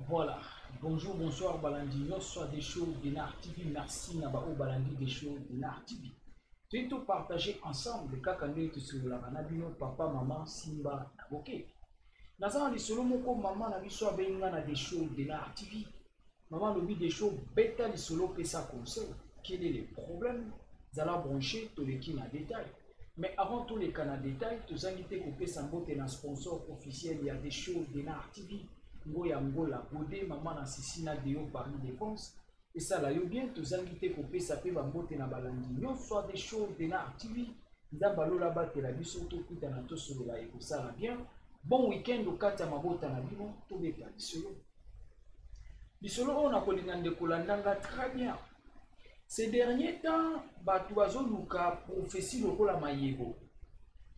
Voilà, bonjour, bonsoir, Balandi, soit des shows de Nar TV, merci Nabao Balandi des shows de Nar TV. Tu es tout partagé ensemble, kakande tu sur la banabino, papa, maman, Simba, Naboke. Nazan li solo moko maman na biso abenga na des shows de Nar TV. Maman lobi des shows bêta li solo pesa conseil. Quel est le problème? Zala brancher tous les qui na détail. Mais avant tous les cas na détail, tous invité couper sans botte na sponsor officiel, il y a des shows de Nar TV. Ngoya Ngola Bodé, maman na Sissina Deo Paris Défense. Et ça là, yo bien, tous invités couper ça peut bambote na balandi. Yon soit des shows de Nar TV. Nzambalo la bate la biso to kuta na to solo la eko ça là bien. Bon week-end au kata mabota na bino to beta bisolo. Bisolo on a kolingande kolandanga très bien. Ces derniers temps, batu bazoluka prophétie lokola mayebo.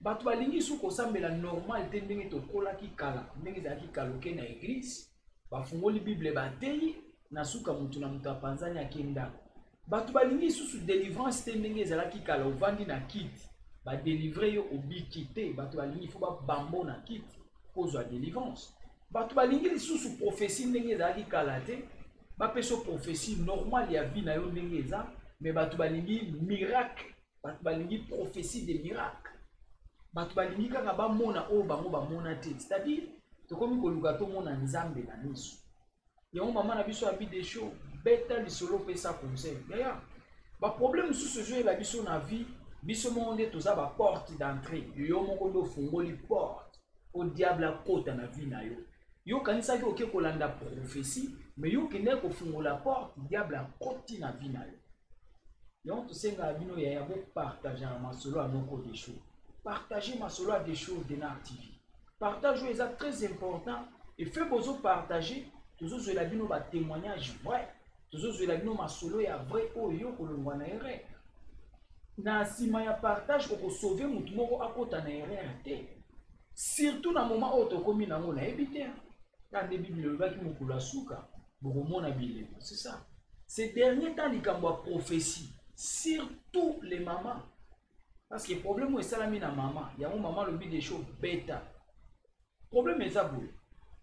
Batu balingi su kosambela normal te ndenge tokola ki kala ndenge za ki kaloke na église bafungoli bible batei na suka mutu na mutu apanzani akenda batu balingi su délivrance te ndenge za ki kala ovandi na kiti ba délivrer yo obiki te batu balingi fo ba bambo na kiti kozwa délivrance batu balingi su prophétie ndenge za ki kala te ba peso prophétie normal ya vie na yo ndenge za mais batu balingi miracle batu balingi prophétie de miracle. Batu balingi kaka bamona o bango bamona te, c'est-à-dire tokomi koluka to mona nzambe na miso. Yango mama na biso abi des shows beta lisolo pesa conseil. Yaya ba problème sous ce jeu la biso na vie, biso monde toza ba porte d'entrée. Yo moko ndo fungoli porte au diable a kota na vie na yo. Yo kanisa ki oke kolanda prophétie, mais yo kende ko fungola porte diable a koti na vie na yo. Yango to senga bino yaya bo partager ma solo a moko des shows. Partagez ma solo à des choses de Nar TV. Partagez ça très important et faites besoin partager toujours sur la bino ba témoignage vrai. Toujours sur la bino ma solo ya vrai o yo ko longwa na erreur. Na sima ya partage ko sauver mutu moko akota na erreur te. Surtout na moment auto komi na ngona ebité. Quand des bible ba ki mukula suka bokomona bile. C'est ça. Ces derniers temps likambo prophétie, surtout les mamans. Parce que le problème est salami na maman. Il y a un maman le des choses bêta. Le problème est ça. Le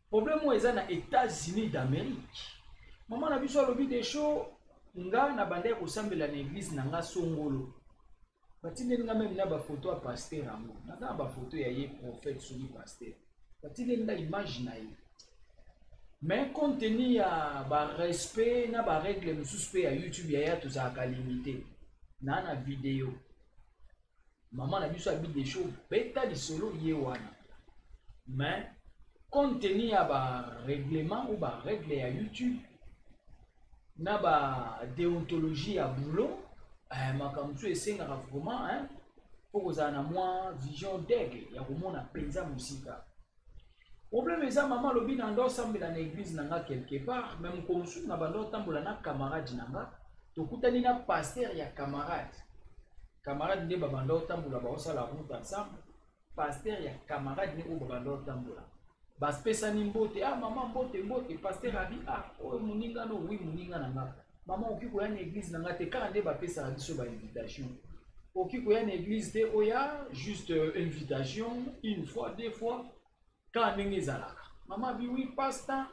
problème est ça dans les États-Unis d'Amérique. Maman a vu sur le des choses. Nga na bande ko sambela na église na nga songolo. Batinde nga même na ba photo à pasteur amour. Na ba photo ya ye prophète sur pasteur. Batinde nga image na ye. Mais compte tenu ya ba respect na ba règle mususpect à YouTube ya tout ça ka limité. Na vidéo. Maman a vu ça des choses bêta du solo yewana. Mais compte tenu à ba règlement ou ba règle à YouTube na ba déontologie à boulot makamtu esenga vraiment hein pour que ça na moi vision d'aigle ya komona penza musika. Problème est ça maman lobi na ndo sambela na église nanga quelque part même comme sou na bando tambola na camarade nanga to kutani na pasteur ya camarade. Camarade de babando tambola ba osala route ensemble pasteur ya camarade ne o babando tambola bas pesa ni mbote ah maman mbote pasteur abi ah o muninga no oui muninga nanga maman okiko ya na église nanga te ka nde ba pesa biso ba invitation okiko ya na église te oya juste invitation une fois deux fois quand ndenge zalaka maman bi oui pasteur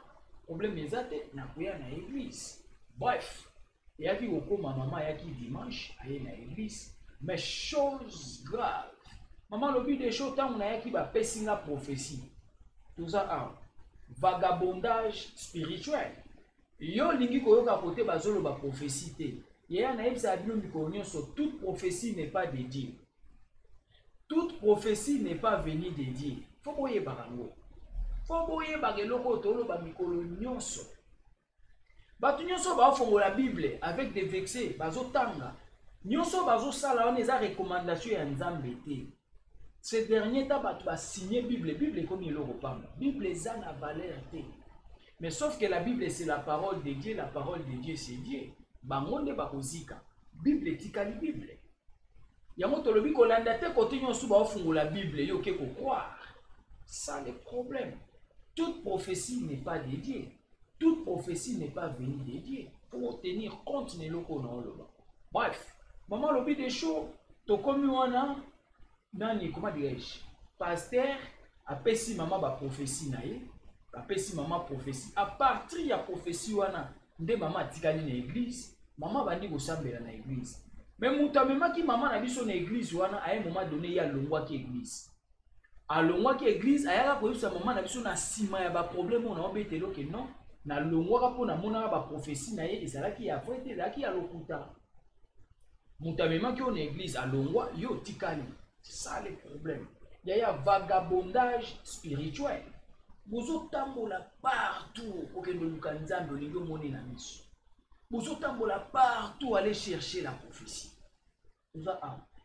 problème ezate na koya na église bref yaki okoma maman yaki dimanche aye na église. Mais chose grave. Maman le but des choses tant on a qui va passer la prophétie. Tout ça vagabondage spirituel. Yo lingi ko yoka côté bazolo ba prophétie te. Yaya na ebisa bino mikonyo so toute prophétie n'est pas de Dieu. Toute prophétie n'est pas venue de Dieu. Faut boye barango. Faut boye bageloko tolo ba mikolo nyonso. Batu nyonso ba fongo la Bible avec des vexés bazotanga. Nyonso bazo sala on eza recommandation ya nzambe te. Ces derniers temps batu ba signer Bible comme il le repamba. Bible eza na valeur te. Mais sauf que la Bible, c'est la parole de Dieu. La parole de Dieu, c'est Dieu. Bangonde bakozika. Bible tikali Bible. Yango tolobi kolanda te kote nyonso ba ofungola Bible yo ke ko croire. Ça le problème. Toute prophétie n'est pas de Dieu. Toute prophétie n'est pas venue de Dieu. Pour tenir compte de loko na oloba. Bref, maman lobi des choses. Tokomi wana nani comment dirais-je? Pasteur apesi maman ba prophétie na ye. Apesi maman prophétie. À partir ya prophétie wana nde maman atikali na église. Maman bandi kosambela na église. Mais muta memaki maman na biso na église wana à un moment donné ya longwa ki église. A longwa ki église ayaka koyebisa maman na biso na sima ya ba problème on a obetelo ke non na longwa po na mona ba prophétie na ye ezalaki ya vrai te ezalaki ya lokuta. Muta memaki on na église a longwa yo tikali. C'est ça le problème. Il y a vagabondage spirituel. Vous tambola partout pour que nous candidions au monde na miso. Vous tambola partout aller chercher la prophétie. Vous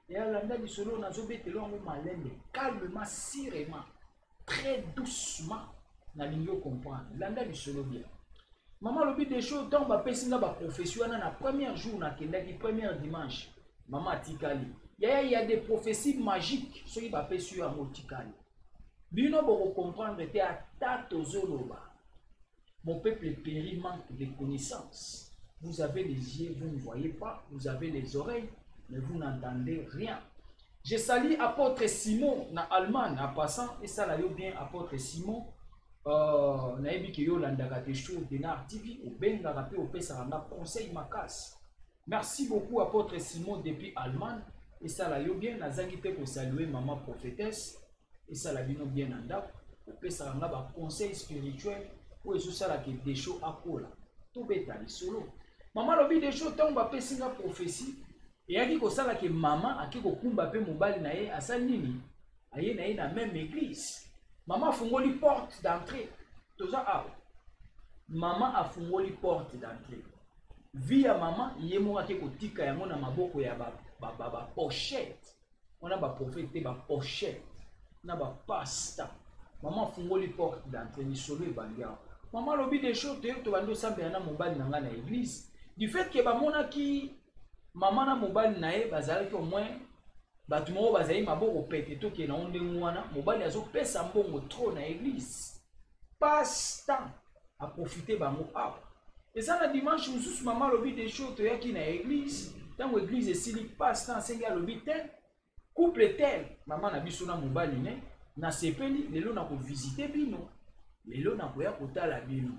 et à l'endroit du solo na zobetelo ngo malende calmement sirement très doucement na lingo comprendre l'endroit du solo bien. Maman lobi des choses donc ba pesinga ba prophétie na premier jour na kendaki premier dimanche. Maman tikali. Il y a des prophéties magiques ceux qui va faire sur Motikali. Bino boko comprendre te ata tozoloba. Mon peuple périt manque de connaissances. Vous avez les yeux, vous ne voyez pas. Vous avez les oreilles, mais vous n'entendez rien. Je salue apôtre Simon na Allemagne en passant et ça là yo bien apôtre Simon na yebi ke yo landaka te show de Nar TV au benga rapé au pesa na conseil makas. Merci beaucoup apôtre Simon depuis Allemagne. Et ça là yo bien nazaki te ko saluer maman prophétesse et ça là bino bien anda au pesa nga ba conseil spirituel ou eso ça là ke des shows akola to beta li solo maman lobi des shows tant ba pesinga prophétie et yaki ko sala ke maman aki ko kumba pe mobali na ye asali nini aye na ye na même église maman fungoli porte d'entrée toza a maman a fungoli porte d'entrée via maman yemo aki ko tika yango na maboko ya ba pochette. On a ba prophète ba pochette. On a ba pasta. Maman fungoli porte d'entrée ni solo e bandia. Maman lobi des choses to bando sambela na mobali na nga na église. Du fait que ba mona ki maman na mobali na e bazali ko moins batu mo bazali maboko pete to ke na onde mwana mobali azo pesa mbongo trop na église. Passe temps à profiter bango ap. Et ça la dimanche mususu maman lobi des choses to yaki na église. Dans l'église et s'il passe dans cinq ans le tel couple tel maman na biso na mobali ne na sepeli lelo na ko visiter bino lelo na ko ya kotala bino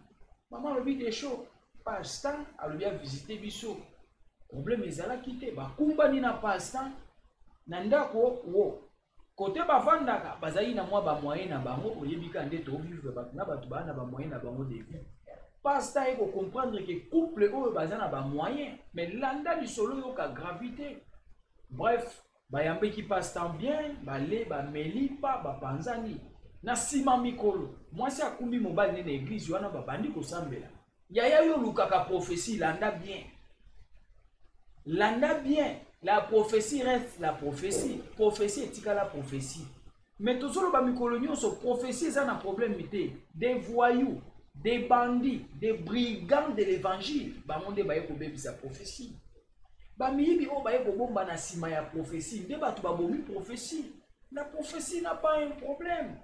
maman lobi des choses passe temps a le bien visiter biso problème ezala kité ba kumba ni na passe temps na ndako wo côté bavandaka bazali na mwa ba moyen na bango oyebika nde to vivre ba na batu ba na ba moyen na bango de vie. Pasteur il faut comprendre que couple ou bazan a ba moyen mais landa du solo yo ka gravité. Bref, ba yambe qui passe tant bien, ba le ba meli pa ba panzani. Na sima mikolo. Moi c'est akumbi mobali na église wana ba bandi ko sambela. Yaya yo lukaka prophétie landa bien. Landa bien. La prophétie reste la prophétie. Prophétie etika la prophétie. Mais toujours ba mikolo nyonso prophétie ça na problème mité. Des voyous, des bandits, des brigands de l'évangile, bamonde baye ko bebisa prophétie. Ba miyibi o baye ko bomba na sima ya prophétie, de batu ba bomi prophétie. La prophétie n'a pas un problème.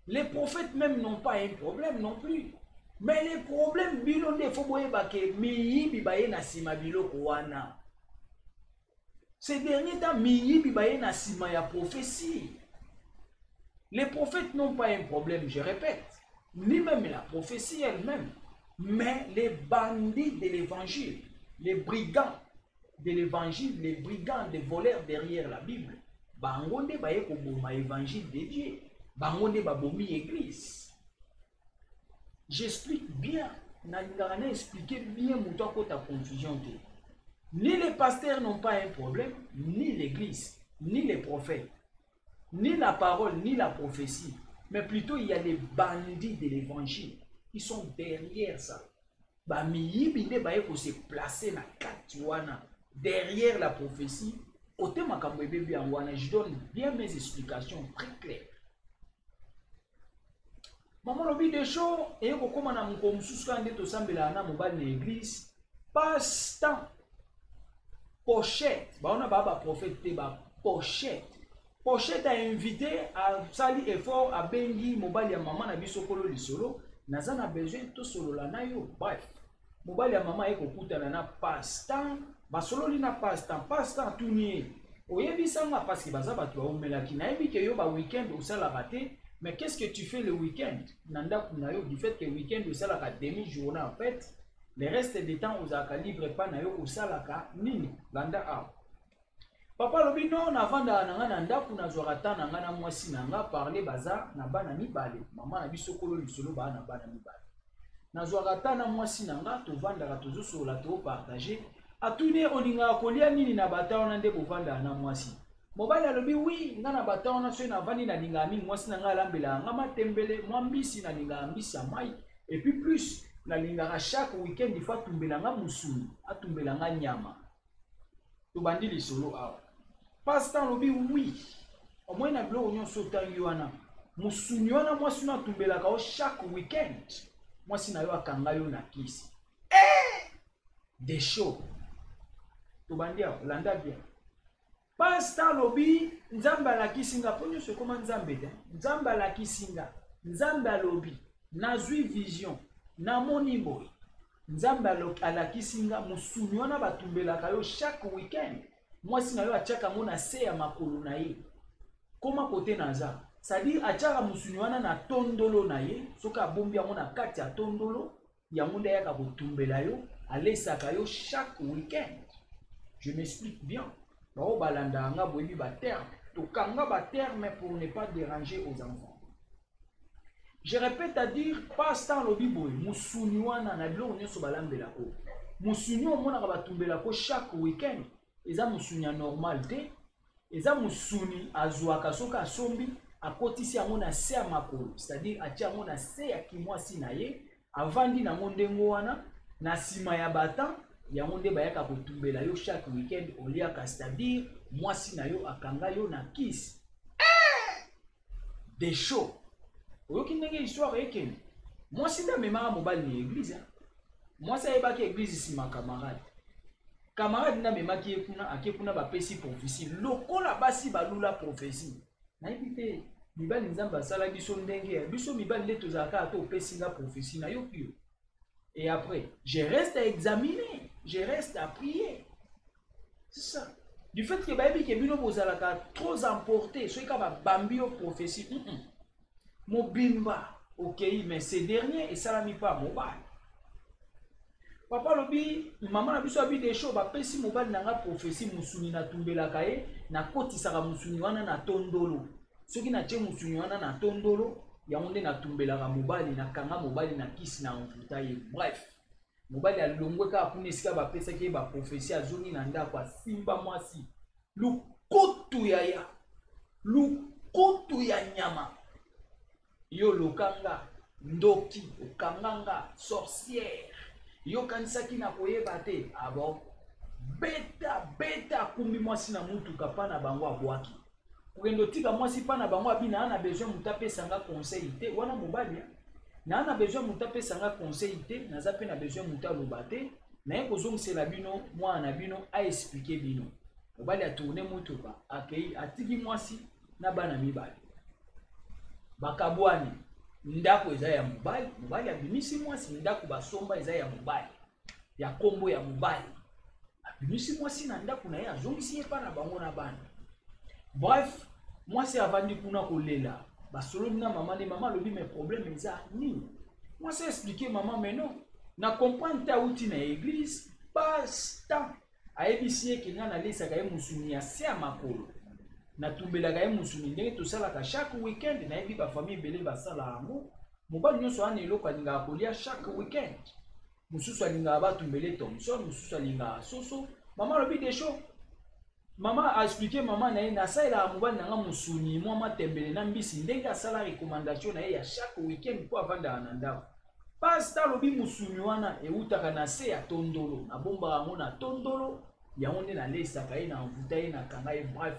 Les prophètes même n'ont pas un problème non plus. Mais les problèmes bilonde faut boye ba ke miyibi baye na sima biloko wana. Ces derniers temps miyibi baye na sima ya prophétie. Les prophètes n'ont pas un problème, je répète. Ni même la prophétie elle-même, mais les bandits de l'évangile, les brigands de l'évangile, les brigands, des voleurs derrière la Bible, bangonde baye ko boma évangile de Dieu, bangonde ba bomi église. J'explique bien, n'allons expliquer bien mouton ko ta confusion. Ni les pasteurs n'ont pas un problème, ni l'église, ni les prophètes, ni la parole, ni la prophétie. Mais plutôt, il y a des bandits de l'évangile qui sont derrière ça. Bah, miyibine baye ko se placer na katiwana derrière la prophétie. Côté makambo bébé wana, je donne bien mes explications très claires. Maman lobi des choses et comme na mko mususu kande to sambela na mobali na église passe-temps pochette ba on ba prophète te ba pochette a invité à sali effort à bengi mobali ya maman na biso kolo lisolo naza na besoin to solo la na yo bref mobali ya maman eko kutana na passe-temps ba solo li na passe-temps tout nié oyebisanga parce que baza bato baomelaki nayebi ke yo ba week-end osala raté. Mais qu'est-ce que tu fais le week-end? Nanda kunayo du fait que le week-end au salaka demi-journée en fait, le reste des temps aux aka libre pas nayo au salaka nini landa a. Papa lobi non navanda nanga nanda kuna zorata nanga na mwasi nanga parler baza na bana mibale. Maman na biso kolo lisolo ba na bana mibale. Na zorata na mwasi nanga to vanda ka tozo sur la to partager. Atune olinga kolia nini na bata ona nde bovanda na mwasi. Mobali alobi oui ngana batona so na vandi na linga mingi mwasi na nga lambela nga matembele mwambisi na linga mbisi ya mai et puis plus na linga chaque week-end il faut tumbela nga musuni atumbela nga nyama to bandi lisolo awa passe-temps lobi oui au moins na blo onyo sota yoana musuni wana mwasi na tumbela ka chaque week-end mwasi na yo akanga yo na kisi des shows to bandi landa bien. Passe-temps lobi nzamba la kisinga ponyo se comment nzambe te nzamba la kisinga nzamba lobi nazui vision na moni boy nzamba la kisinga musuni wana batumbela kayo chaque week-end mwasi na yo achaka mona se ya makolo na ye koma kote naza c'est-à-dire achaka musuni wana na tondolo na ye soka bombi yango na kati ya tondolo ya monde yaka kotumbela yo alesaka yo chaque week-end. Je m'explique bien. Balanda nga boyebi ba terme to kanga ba terme pour ne pas déranger aux enfants. Je répète à dire passe-temps lobi boy musuni wana na bilo nyoso balambela ko musuni omona ka batumbela ko chaque week-end eza musuni ya normal te eza musuni azwaka soka sombi akotisi yango na se ya makolo c'est-à-dire atia yango na se ya kimwasi na ye avandi na ndengo wana na sima ya bata yango nde bayaka kotumbela yo chaque week-end oliaka c'est-à-dire mwasi na yo akanga yo na kisi des shows oyoki ndenge histoire ekende mwasi nde amemaka mobali na église mwasi ayebaki église sima camarade nde amemaki ye kuna ake kuna bapesi prophétie lokola basi balula prophétie nayebi te mibali nzambe asala biso ndenge ya biso mibali nde tozalaka ata opesi nga prophétie nayoki yo. Et après, je reste à examiner, je reste à prier. C'est ça. Du fait que baby ke bino bozalaka trop emporté, ceux qui ont bambi aux prophéties, mobimba, ok, mais ces derniers et ça n'a pas mobile. Papa lobi, maman na biso abi des choses, ba pesi mobile nanga prophétie musuni na tumbela kaye, na koti saka musuni wana na tondolo. Ceux qui na tche musuni wana na tondolo, yangonde na tumbelaka mobali na kanga mobali na kisi na mvuta ye. Bref, mobali alongwe ka kuna esika bapesaki ba prophétie azongi na ndako asimba mwasi lukutu ya nyama yo lokanga ndoki okanganga sorcière yo kanisaki na koyeba te abo beta kumbi mwasi na mutuka pa na bango abwaki kugendo tika mwasi pa na bango abina ana besoin mutape sanga conseil te wana mobali na ana besoin mutape sanga conseil te naza pe na besoin mutaloba te na ye kozongisela bino mwana bino a expliquer bino mobali a tourner mutuka akei atiki mwasi na bana mibali bakabwani ndako eza ya mobali abimisi mwasi ndako basomba eza ya mobali ya kombo ya mobali abimisi mwasi na ndako na ye azongisi ye pa na bango na bana. Bref, mwasi avandi kuna kolela basolo na maman de maman lobi mes problèmes eza nini moi c'est expliquer maman mais non na comprendre ta outi na église passe-temps ayebisi ye kinga na lesaka ye musuni ya se ya makolo na tumbelaka ye musuni ndenge tosalaka chaque week-end nayebi bafamille ebele basala yango mobali nyonso wana eloko alingaka kolia chaque week-end mosusu alingaka batumbele Thomson mosusu alingaka soso maman lobi des choses. Maman a expliqué maman na ye na saila mobali nanga musuni mwa matembele na mbisi ndenge asala recommandation na ye ya chaque week-end po avanda na ndako. Passe-temps lobi musuni wana eutaka na se ya tondolo na bomba yango na tondolo yango nde na lesaka ye na mvuta ye na kanga ye bref.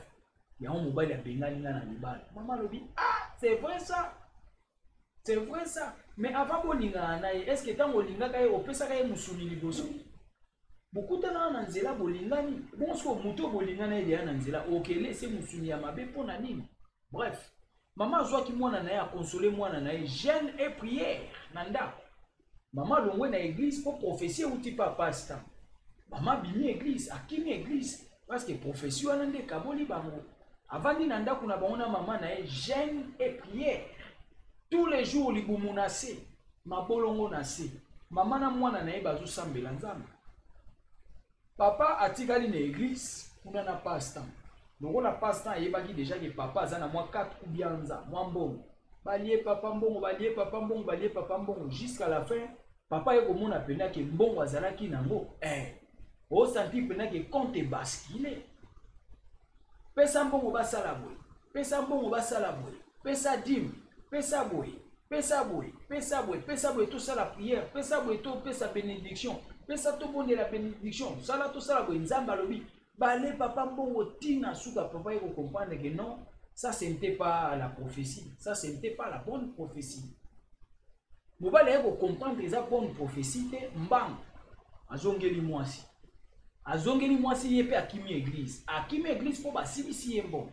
Yango mobali abengani nga na libala. Maman lobi ah c'est vrai ça. C'est vrai ça. Mais avant bolinga na est-ce que tant bolinga kay opesa kay musuni liboso? Beaucoup de gens na nzela bolingani. Bon ce que muto bolinga na ile na nzela okele c'est musuni ya mabe pona nini. Bref, maman zwa ki mwana na ya consoler mwana na jeûne et prière na ndako. Maman longwe na église pour prophétie ou ti pas pasteur. Maman bimi église, akimi église parce que prophétie wana nde kaboli bango. Avant di na ndako na baona maman na jeûne et prière. Tous les jours libumu na se, mabolongo na se. Maman na mwana na ye bazo sambela nzambe. Papa atikali na église, kuna na pasteur. Donc la pasteur yebaki déjà que papa azana moi 4 ou bien nza, moi mbongo. Balié papa mbongo, balié papa mbongo, balié papa mbongo jusqu'à la fin. Papa ye komona pena ke mbongo azalaki nango. O senti pena ke compte basculer. Pesa mbongo basala boy. Pesa mbongo basala boy. Pesa dim. Pesa boy, pesa boy, pesa boy, pesa boy, tout ça la prière, pesa boy, tout pesa bénédiction, pesa tout bon de la bénédiction, ça là tout ça la boy, nzamba lobi, balé papa mbongo tina souka papa il faut comprendre que non, ça ce n'était pas la prophétie, ça ce n'était pas la bonne prophétie. Vous allez comprendre que la bonne prophétie c'est mbang, azongeli mwasi, azongeli mwasi yepe akimi église pour basibisi yembo.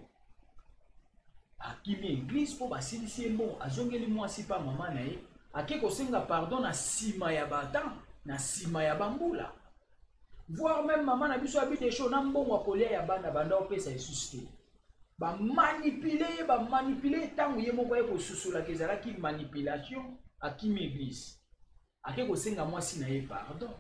Akimi église pour basilisi bon azongeli mwasi pa mama na ye akeko senga pardon na sima ya batan na sima ya bambula voir même maman na biso abi des choses na mbongo kolia ya bana banda opesa esuste ba manipuler tango ye moko ye ko susula kezala ki manipulation akimi église akeko senga mwasi na ye pardon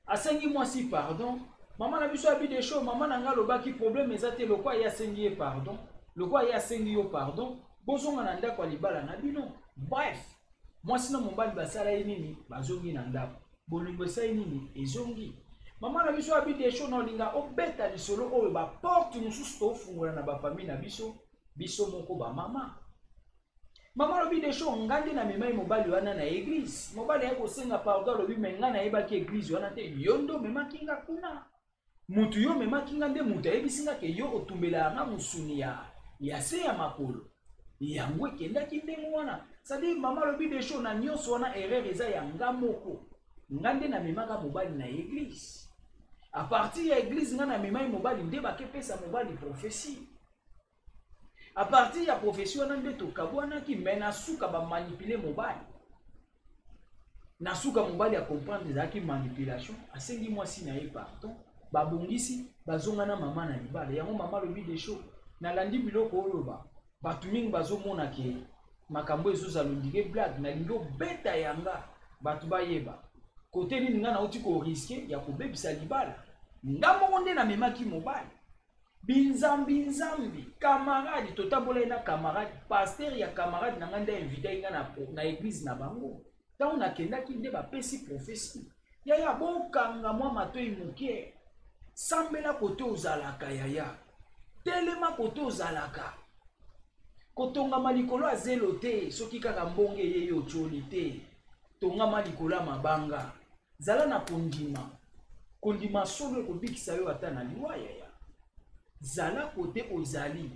asengi mwasi pardon maman na biso abi des choses maman na ngalo baki problème ezate lokwa ya sengi ye pardon. Le quoi y a sengi yo pardon, bozonga na ndako libala na bino. Bref, moi sinon mon bali basala nini, bazongi na ndako. Bolingo sai nini, ezongi. Maman na biso abi des choses na linga obeta lisolo oyo ba porte mususu to fungula na ba famille na biso moko ba mama. Maman lobi des choses ngandi na mema mobali wana na église. Mobali yako senga pardon lobi menga na yeba ki église wana te yondo mema kinga kuna. Mutu yo mema kinga nde mutu ayebisinga ke yo otumbela na musuni ya se ya makolo yango ekendaki ndenge wana c'est-à-dire mama lobi des choses na nyonso wana erreur eza ya nga moko nga nde na memaka mobali na église à partir ya église nga na memai mobali nde bakepesa mobali prophétie à partir ya prophétie wana nde tokabwanaki me nasuka bamanipule mobali nasuka mobali acomprendre ezalaki manipulation asengi mwasi na ye pardon babongisi bazonga na mama na libala yango mama lobi des choses nalandi biloko oyo bato mingi bazomona ke makambo ezozala ondike blague nalingi obeta yanga bato bayeba kote nini nga nauti koriske ya kobebisa libala nga moko nde namemaki mobali binzambi camarade totambolai na camarade paster ya camarade na nga nde invité nga na église na bango ntango nakendaki nde bapesi prophétie yaya bokanga mwa matoi moke sambela kote ozalaka yaya telema kote ozalaka kotongama likolo ya zelo te soki kaka mbonge ye yo tsholi te tongama likolo ya mabanga zala na kondima solo ekobikisa yo ata na liwa yaya zala kote ozali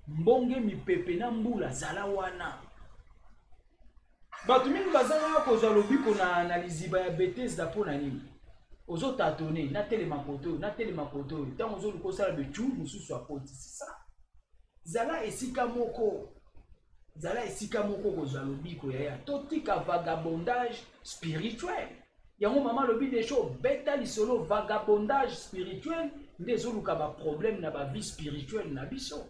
mbonge mipepe na mbula zala wana bato mingi bazalaka kozwa lobiko na liziba ya Bethesda mpo na nini ozotatone natelema koto ntango ozoluka osala betu mosusu akoti c'est ça zala esika moko kozwa lobiko yaya totika vagabondage spirituel yango mama lobi des choses beta lisolo vagabondage spirituel nde ezoluka baproblème na bavie spirituelle na biso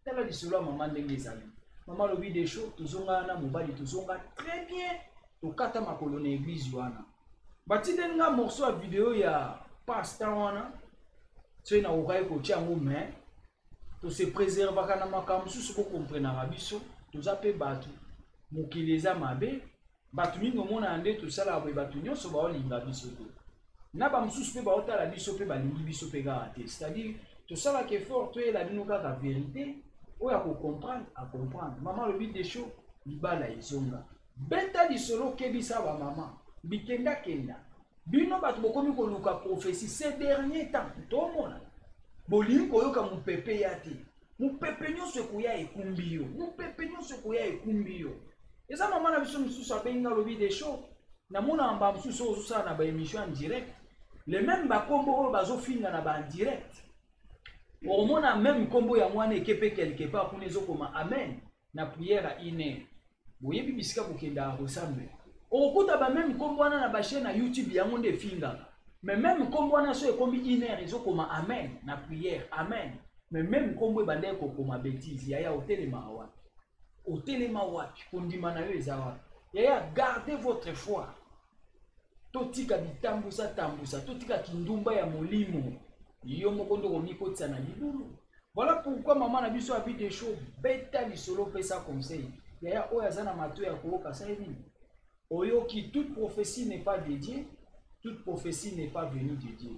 tala lisolo ya mama ndenge ezali mama lobi des choses tozonga na mobali tozonga très bien tokata makolo na église wana batinde nga morceau ya vidéo ya pasteur wana soki na kokai kotia yango mais tose préservaka na makambo mosusu kokomprenaka biso toza mpe bato mokili eza mabe bato mingi omona nde tosalaka boye bato nyonso baolinga biso te na bamosusu mpe baotala biso mpe balingi biso mpe kaka te c'est-à-dire tosalaka effort toyela bino kaka vérité oyo akocomprendre acomprendre mama lobi des choses libala ezonga beta lisolo okebisa bamama bikendakenda bino bato bokomi koluka prophétie ces derniers temps tomona bolingi koyoka mopepe ya te mopepe nyonso ekoya ekumbi yo mopepe nyonso ekoya ekumbi yo Et ça, maman, na biso mususu abenga lobi des shows. Na mona amba mususu ozusa na ba émission en direct. Les mêmes bakombo bazo finga na ba en direct. Au mona même combo ya mwana ekepe quelque part pour les okoma amen na prière à ine. Boyebi bisika kokenda ressemble. Okuta ba même combo wana na ba chaîne na YouTube ya monde finga. Mais même combo wana so ekombi ine ezokoma amen na prière amen. Mais même combo bande kokoma bêtise ya otelema wapi. Otelema wapi kondima na yo eza wapi. Ya gardez votre foi. Totika bitambusa tambusa, totika kindumba ya molimo. Yo mokondo komikotsa na libulu. Voilà pourquoi maman na biso abi des choses beta lisolo pesa conseil. Ya oya zana mato ya koka sa nini. Oyoki toute prophétie n'est pas dédiée, toute prophétie n'est pas venue de Dieu.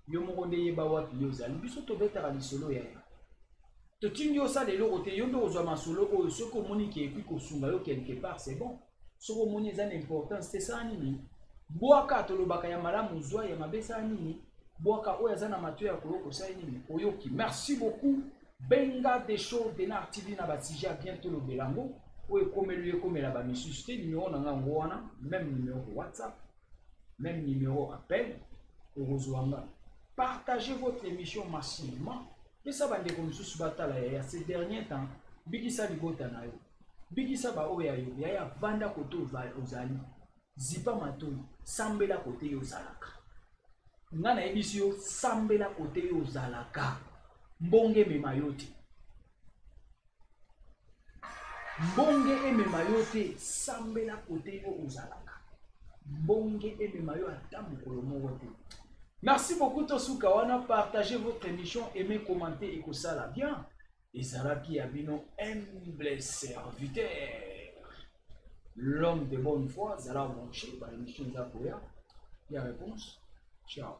Yo mokonde yeba wapi yo zali biso to beta lisolo ya. To tingi osa lelo kote yo ndo ozwa masolo oyo soko moni ki epi kosunga yo quelque part c'est bon. Soko moni eza important c'est ça nini. Boaka tolobaka ya malamu zwa ya mabesa nini. Boaka oya zana mato ya koloko sa nini. Oyoki merci beaucoup. Benga des shows de Nar TV na batija bientôt le belango. Oye comme la ba misuste numéro na ngango wana, même numéro WhatsApp, même numéro appel orozwanga. Partagez votre émission massivement. Et ça va comme sous batala ya ces derniers temps. Bigisa ligota na yo. Bigisa ba oya yo. Ya vanda koto ozali. Zipa matoi. Sambela kote yo zalaka. Ngana ebisio sambela kote yo zalaka. Mbonge memayote. Mbonge ememayote sambela kote yo ozalaka. Mbonge ememayo atamu kolomote. Merci beaucoup Tosuka wana, partagez votre émission, aimez, commentez et que ça la bien. Et Saraki Abino, humble serviteur. L'homme de bonne foi, Zala Monché, par l'émission Zapoya. Il y a réponse. Ciao.